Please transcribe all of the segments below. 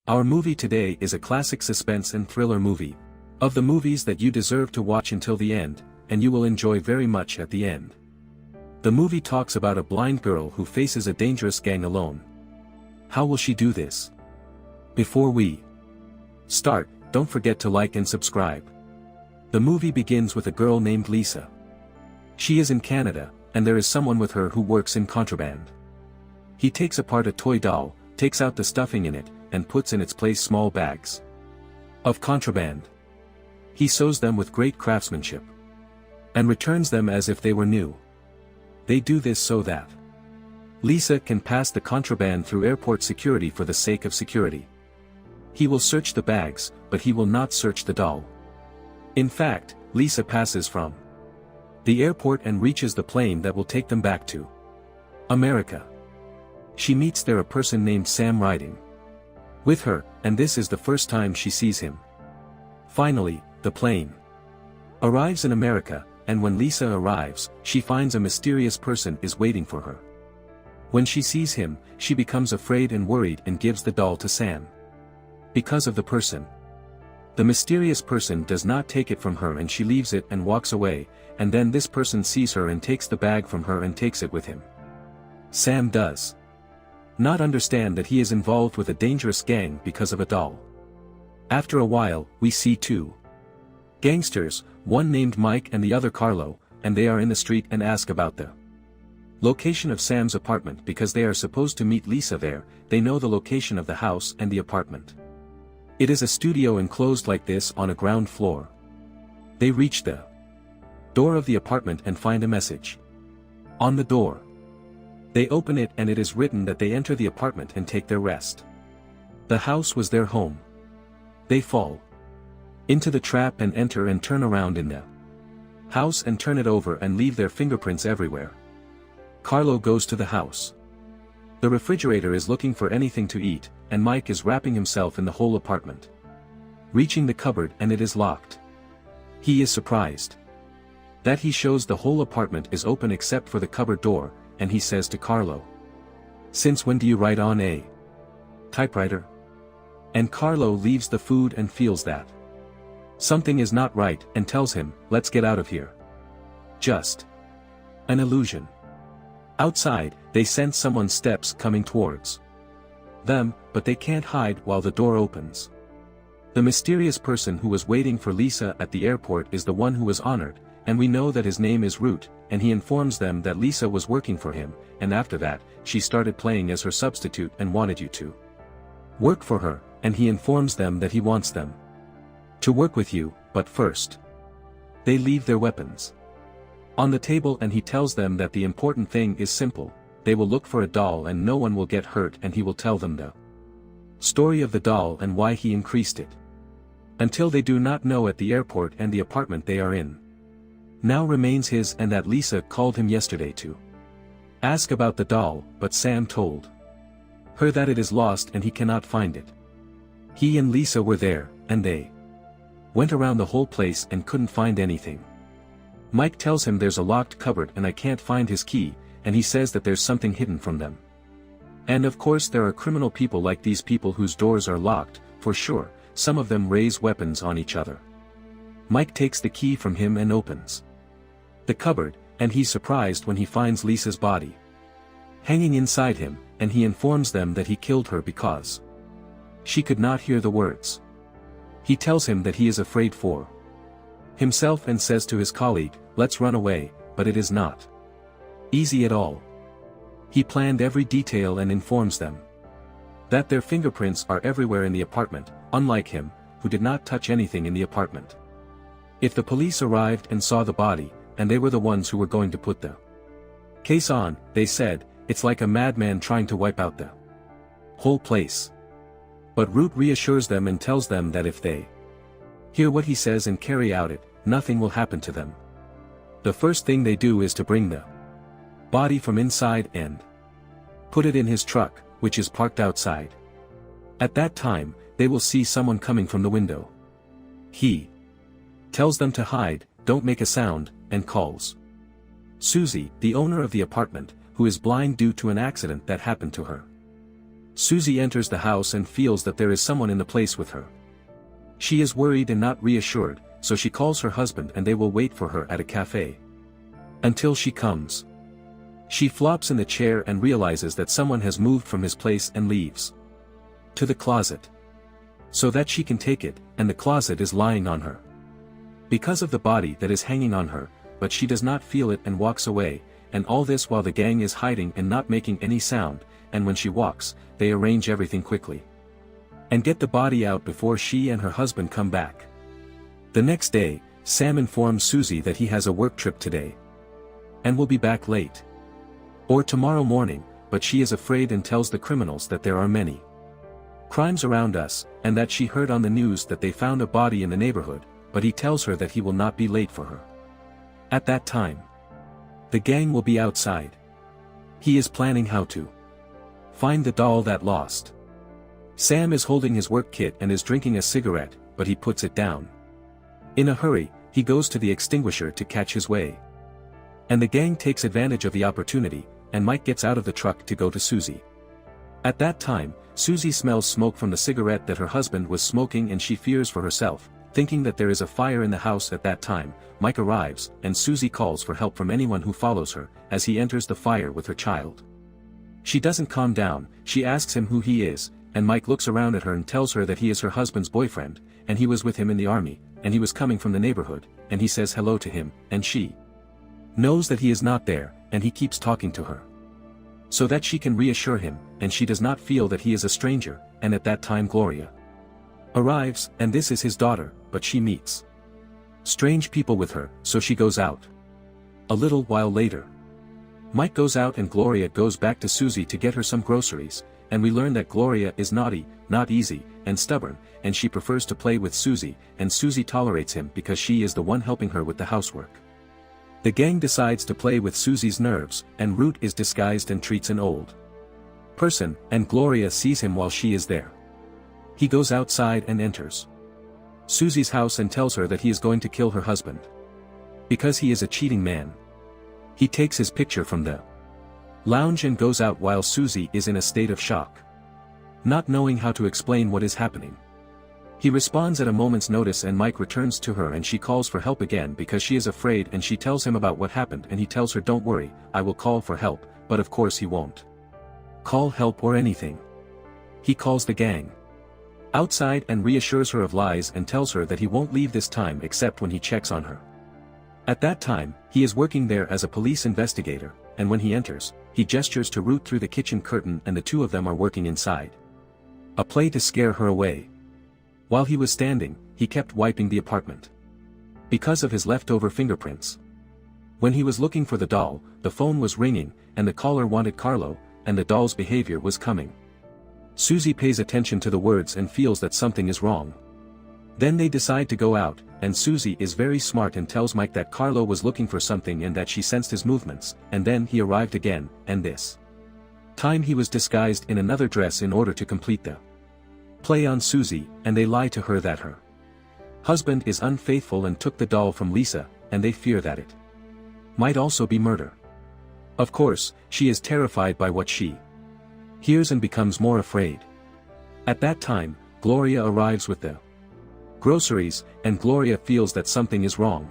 Our movie today is a classic suspense and thriller movie. Of the movies that you deserve to watch until the end, and you will enjoy very much at the end. The movie talks about a blind girl who faces a dangerous gang alone. How will she do this? Before we start, don't forget to like and subscribe. The movie begins with a girl named Lisa. She is in Canada, and there is someone with her who works in contraband. He takes apart a toy doll, takes out the stuffing in it, and puts in its place small bags of contraband. He sews them with great craftsmanship and returns them as if they were new. They do this so that Lisa can pass the contraband through airport security for the sake of security. He will search the bags, but he will not search the doll. In fact, Lisa passes from the airport and reaches the plane that will take them back to America. She meets there a person named Sam riding with her, and this is the first time she sees him. Finally, the plane arrives in America, and when Lisa arrives, she finds a mysterious person is waiting for her. When she sees him, she becomes afraid and worried and gives the doll to Sam. Because of the person. The mysterious person does not take it from her and she leaves it and walks away, and then this person sees her and takes the bag from her and takes it with him. Sam does not understand that he is involved with a dangerous gang because of a doll. After a while, we see two gangsters, one named Mike and the other Carlo, and they are in the street and ask about the location of Sam's apartment because they are supposed to meet Lisa there. They know the location of the house and the apartment. It is a studio enclosed like this on a ground floor. They reach the door of the apartment and find a message on the door. They open it and it is written that they enter the apartment and take their rest. The house was their home. They fall into the trap and enter and turn around in the house and turn it over and leave their fingerprints everywhere. Carlo goes to the house. The refrigerator is looking for anything to eat, and Mike is wrapping himself in the whole apartment. Reaching the cupboard and it is locked. He is surprised that he shows the whole apartment is open except for the cupboard door, and he says to Carlo, "Since when do you write on a typewriter?" And Carlo leaves the food and feels that something is not right and tells him, "Let's get out of here." Just an illusion. Outside, they sense someone's steps coming towards them, but they can't hide while the door opens. The mysterious person who was waiting for Lisa at the airport is the one who was honored, and we know that his name is Root, and he informs them that Lisa was working for him, and after that, she started playing as her substitute and wanted you to work for her, and he informs them that he wants them to work with you, but first they leave their weapons on the table and he tells them that the important thing is simple. They will look for a doll and no one will get hurt, and he will tell them the story of the doll and why he increased it until they do not know at the airport and the apartment they are in now remains his, and that Lisa called him yesterday to ask about the doll, but Sam told her that it is lost and he cannot find it. He and Lisa were there, and they went around the whole place and couldn't find anything. Mike tells him there's a locked cupboard and I can't find his key, and he says that there's something hidden from them. And of course there are criminal people like these people whose doors are locked, for sure. Some of them raise weapons on each other. Mike takes the key from him and opens the cupboard, and he's surprised when he finds Lisa's body hanging inside him, and he informs them that he killed her because she could not hear the words. He tells him that he is afraid for himself and says to his colleague, "Let's run away," but it is not easy at all. He planned every detail and informs them that their fingerprints are everywhere in the apartment, unlike him, who did not touch anything in the apartment. If the police arrived and saw the body, and they were the ones who were going to put the case on, they said, "It's like a madman trying to wipe out the whole place." But Root reassures them and tells them that if they hear what he says and carry out it, nothing will happen to them. The first thing they do is to bring the body from inside and put it in his truck, which is parked outside. At that time, they will see someone coming from the window. He tells them to hide, don't make a sound, and calls Susie, the owner of the apartment, who is blind due to an accident that happened to her. Susie enters the house and feels that there is someone in the place with her. She is worried and not reassured, so she calls her husband and they will wait for her at a cafe. Until she comes. She flops in the chair and realizes that someone has moved from his place and leaves. To the closet. So that she can take it, and the closet is lying on her. Because of the body that is hanging on her, but she does not feel it and walks away, and all this while the gang is hiding and not making any sound, and when she walks, they arrange everything quickly. And get the body out before she and her husband come back. The next day, Sam informs Susie that he has a work trip today. And will be back late. Or tomorrow morning, but she is afraid and tells the criminals that there are many crimes around us, and that she heard on the news that they found a body in the neighborhood, but he tells her that he will not be late for her. At that time, the gang will be outside. He is planning how to find the doll that lost. Sam is holding his work kit and is drinking a cigarette, but he puts it down. In a hurry, he goes to the extinguisher to catch his way. And the gang takes advantage of the opportunity, and Mike gets out of the truck to go to Susie. At that time, Susie smells smoke from the cigarette that her husband was smoking and she fears for herself, thinking that there is a fire in the house at that time. Mike arrives, and Susie calls for help from anyone who follows her, as he enters the fire with her child. She doesn't calm down, she asks him who he is, and Mike looks around at her and tells her that he is her husband's boyfriend, and he was with him in the army, and he was coming from the neighborhood, and he says hello to him, and she knows that he is not there, and he keeps talking to her. So that she can reassure him, and she does not feel that he is a stranger, and at that time Gloria arrives, and this is his daughter, but she meets strange people with her, so she goes out. A little while later, Mike goes out and Gloria goes back to Susie to get her some groceries, and we learn that Gloria is naughty, not easy, and stubborn, and she prefers to play with Susie, and Susie tolerates him because she is the one helping her with the housework. The gang decides to play with Susie's nerves, and Root is disguised and treats an old person, and Gloria sees him while she is there. He goes outside and enters Susie's house and tells her that he is going to kill her husband. Because he is a cheating man. He takes his picture from the lounge and goes out while Susie is in a state of shock, not knowing how to explain what is happening. He responds at a moment's notice and Mike returns to her and she calls for help again because she is afraid and she tells him about what happened and he tells her don't worry, I will call for help, but of course he won't call help or anything. He calls the gang outside and reassures her of lies and tells her that he won't leave this time except when he checks on her. At that time, he is working there as a police investigator, and when he enters, he gestures to Root through the kitchen curtain and the two of them are working inside. A play to scare her away. While he was standing, he kept wiping the apartment. Because of his leftover fingerprints. When he was looking for the doll, the phone was ringing, and the caller wanted Carlo, and the doll's behavior was coming. Susie pays attention to the words and feels that something is wrong. Then they decide to go out, and Susie is very smart and tells Mike that Carlo was looking for something and that she sensed his movements, and then he arrived again, and this time he was disguised in another dress in order to complete the play on Susie, and they lie to her that her husband is unfaithful and took the doll from Lisa, and they fear that it might also be murder. Of course, she is terrified by what she hears and becomes more afraid. At that time, Gloria arrives with the groceries, and Gloria feels that something is wrong.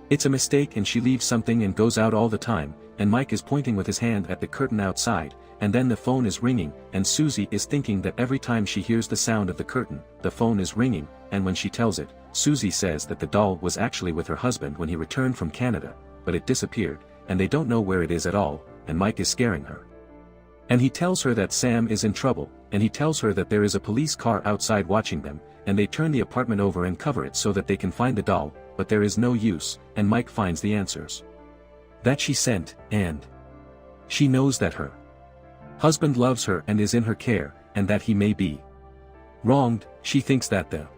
It's a mistake and she leaves something and goes out all the time, and Mike is pointing with his hand at the curtain outside, and then the phone is ringing, and Susie is thinking that every time she hears the sound of the curtain, the phone is ringing, and when she tells it, Susie says that the doll was actually with her husband when he returned from Canada, but it disappeared, and they don't know where it is at all, and Mike is scaring her. And he tells her that Sam is in trouble, and he tells her that there is a police car outside watching them, and they turn the apartment over and cover it so that they can find the doll, but there is no use, and Mike finds the answers that she sent, and she knows that her husband loves her and is in her care, and that he may be wronged. She thinks that the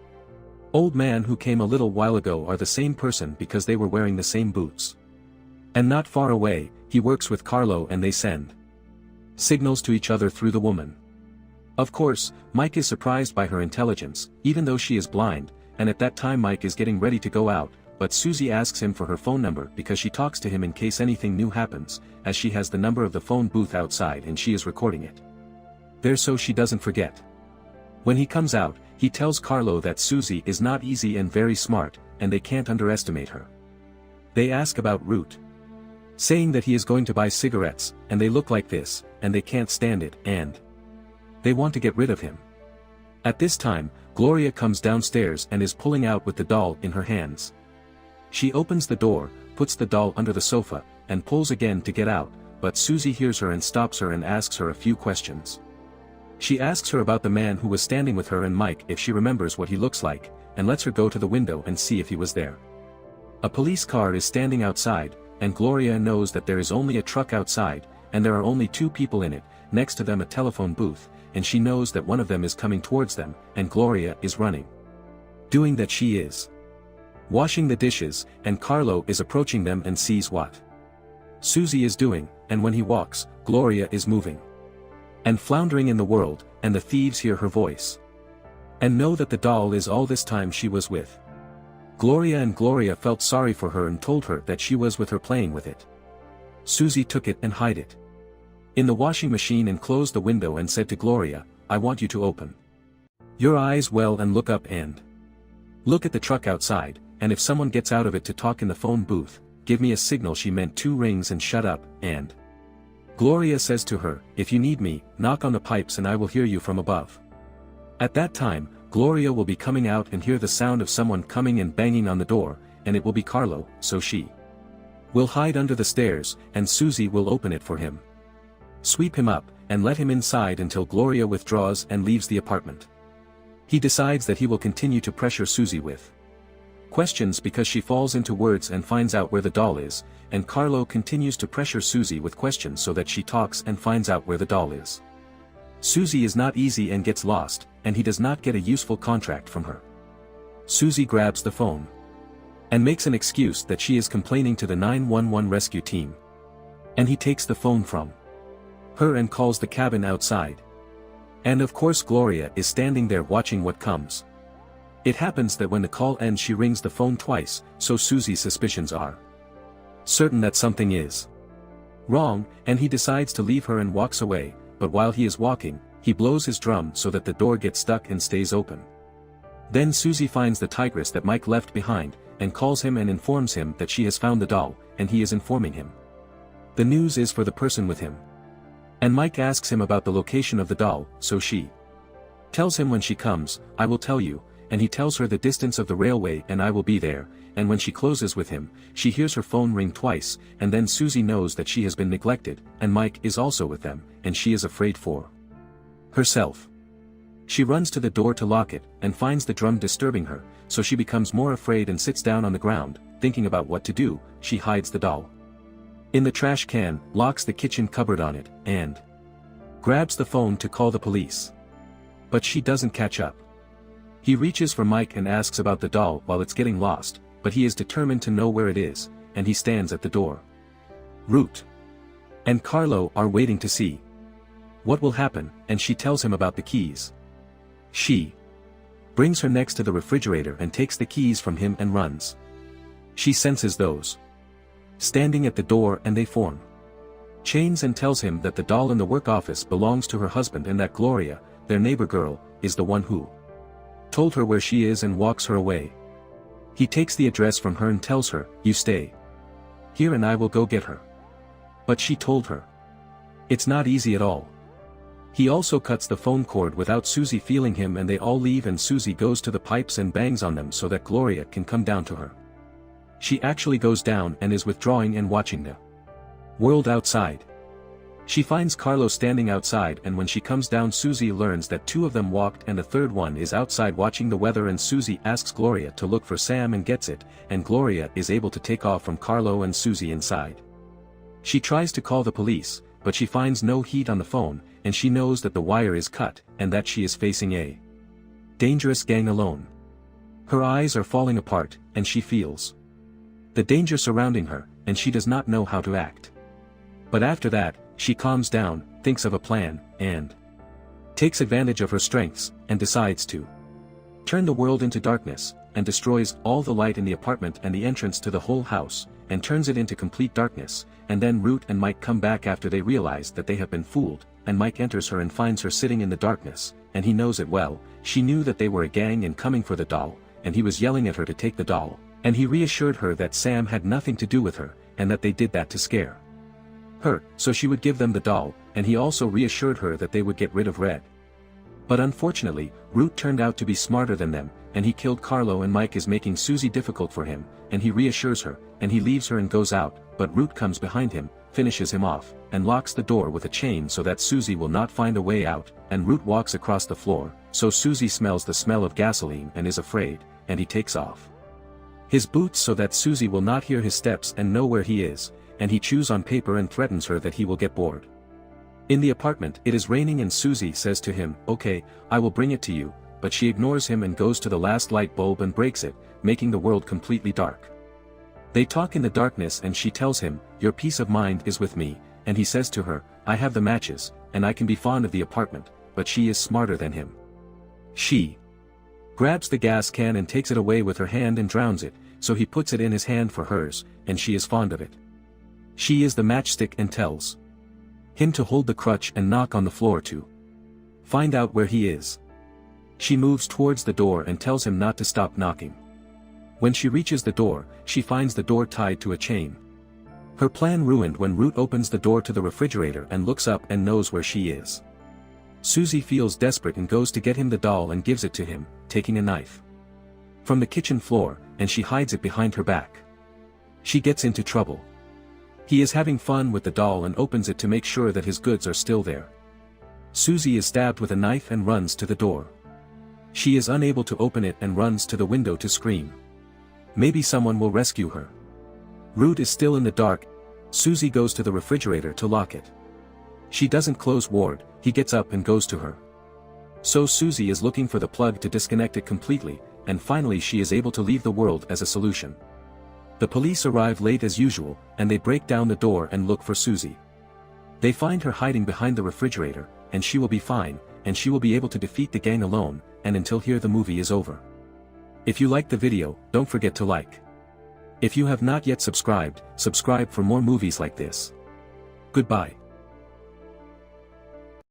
old man who came a little while ago are the same person because they were wearing the same boots. And not far away, he works with Carlo and they send signals to each other through the woman. Of course, Mike is surprised by her intelligence, even though she is blind, and at that time Mike is getting ready to go out, but Susie asks him for her phone number because she talks to him in case anything new happens, as she has the number of the phone booth outside and she is recording it. there so she doesn't forget. When he comes out, he tells Carlo that Susie is not easy and very smart, and they can't underestimate her. They ask about Root, saying that he is going to buy cigarettes, and they look like this, and they can't stand it, and they want to get rid of him. At this time, Gloria comes downstairs and is pulling out with the doll in her hands. She opens the door, puts the doll under the sofa, and pulls again to get out, but Susie hears her and stops her and asks her a few questions. She asks her about the man who was standing with her and Mike if she remembers what he looks like, and lets her go to the window and see if he was there. A police car is standing outside, and Gloria knows that there is only a truck outside, and there are only 2 people in it, next to them a telephone booth, and she knows that one of them is coming towards them, and Gloria is running. Doing that she is washing the dishes, and Carlo is approaching them and sees what Susie is doing, and when he walks, Gloria is moving and floundering in the world, and the thieves hear her voice and know that the doll is all this time she was with Gloria, and Gloria felt sorry for her and told her that she was with her playing with it. Susie took it and hid it in the washing machine and closed the window and said to Gloria, "I want you to open your eyes well and look up and look at the truck outside, and if someone gets out of it to talk in the phone booth, give me a signal." She meant 2 rings and shut up, and Gloria says to her, "If you need me, knock on the pipes and I will hear you from above." At that time, Gloria will be coming out and hear the sound of someone coming and banging on the door, and it will be Carlo, so she will hide under the stairs, and Susie will open it for him, sweep him up, and let him inside until Gloria withdraws and leaves the apartment. He decides that he will continue to pressure Susie with questions because she falls into words and finds out where the doll is, and Carlo continues to pressure Susie with questions so that she talks and finds out where the doll is. Susie is not easy and gets lost, and he does not get a useful contract from her. Susie grabs the phone and makes an excuse that she is complaining to the 911 rescue team. And he takes the phone from her and calls the cabin outside. And of course Gloria is standing there watching what comes. It happens that when the call ends she rings the phone twice, so Susie's suspicions are certain that something is wrong, and he decides to leave her and walks away, but while he is walking, he blows his drum so that the door gets stuck and stays open. Then Susie finds the tigress that Mike left behind, and calls him and informs him that she has found the doll, and he is informing him the news is for the person with him. And Mike asks him about the location of the doll, so she tells him when she comes, "I will tell you," and he tells her the distance of the railway and I will be there, and when she closes with him, she hears her phone ring twice, and then Susie knows that she has been neglected, and Mike is also with them, and she is afraid for herself. She runs to the door to lock it, and finds the drum disturbing her, so she becomes more afraid and sits down on the ground, thinking about what to do. She hides the doll in the trash can, locks the kitchen cupboard on it, and grabs the phone to call the police. But she doesn't catch up. He reaches for Mike and asks about the doll while it's getting lost, but he is determined to know where it is, and he stands at the door. Root and Carlo are waiting to see what will happen, and she tells him about the keys. She brings her next to the refrigerator and takes the keys from him and runs. She senses those standing at the door and they form chains and tells him that the doll in the work office belongs to her husband and that Gloria, their neighbor girl, is the one who told her where she is and walks her away. He takes the address from her and tells her, "You stay here and I will go get her." But she told her it's not easy at all. He also cuts the phone cord without Susie feeling him, and they all leave, and Susie goes to the pipes and bangs on them so that Gloria can come down to her. She actually goes down and is withdrawing and watching the world outside. She finds Carlo standing outside, and when she comes down Susie learns that 2 of them walked and a third one is outside watching the weather, and Susie asks Gloria to look for Sam and gets it, and Gloria is able to take off from Carlo and Susie inside. She tries to call the police, but she finds no heat on the phone, and she knows that the wire is cut, and that she is facing a dangerous gang alone. Her eyes are falling apart, and she feels the danger surrounding her, and she does not know how to act. But after that, she calms down, thinks of a plan, and takes advantage of her strengths, and decides to turn the world into darkness, and destroys all the light in the apartment and the entrance to the whole house, and turns it into complete darkness, and then Root and Mike come back after they realize that they have been fooled, and Mike enters her and finds her sitting in the darkness, and he knows it well. She knew that they were a gang and coming for the doll, and he was yelling at her to take the doll, and he reassured her that Sam had nothing to do with her, and that they did that to scare her, so she would give them the doll, and he also reassured her that they would get rid of Red. But unfortunately, Root turned out to be smarter than them, and he killed Carlo, and Mike is making Susie difficult for him, and he reassures her, and he leaves her and goes out, but Root comes behind him, finishes him off, and locks the door with a chain so that Susie will not find a way out, and Root walks across the floor, so Susie smells the smell of gasoline and is afraid, and he takes off his boots so that Susie will not hear his steps and know where he is, and he chews on paper and threatens her that he will get bored. In the apartment, it is raining and Susie says to him, "Okay, I will bring it to you," but she ignores him and goes to the last light bulb and breaks it, making the world completely dark. They talk in the darkness and she tells him, "Your peace of mind is with me," and he says to her, "I have the matches, and I can be fond of the apartment," but she is smarter than him. She grabs the gas can and takes it away with her hand and drowns it, so he puts it in his hand for hers, and she is fond of it. She is the matchstick and tells him to hold the crutch and knock on the floor to find out where he is. She moves towards the door and tells him not to stop knocking. When she reaches the door, she finds the door tied to a chain. Her plan ruined when Root opens the door to the refrigerator and looks up and knows where she is. Susie feels desperate and goes to get him the doll and gives it to him, taking a knife from the kitchen floor, and she hides it behind her back. She gets into trouble. He is having fun with the doll and opens it to make sure that his goods are still there. Susie is stabbed with a knife and runs to the door. She is unable to open it and runs to the window to scream. Maybe someone will rescue her. Root is still in the dark. Susie goes to the refrigerator to lock it. She doesn't close Ward. He gets up and goes to her. So Susie is looking for the plug to disconnect it completely, and finally she is able to leave the world as a solution. The police arrive late as usual, and they break down the door and look for Susie. They find her hiding behind the refrigerator, and she will be fine, and she will be able to defeat the gang alone, and until here the movie is over. If you liked the video, don't forget to like. If you have not yet subscribed, subscribe for more movies like this. Goodbye.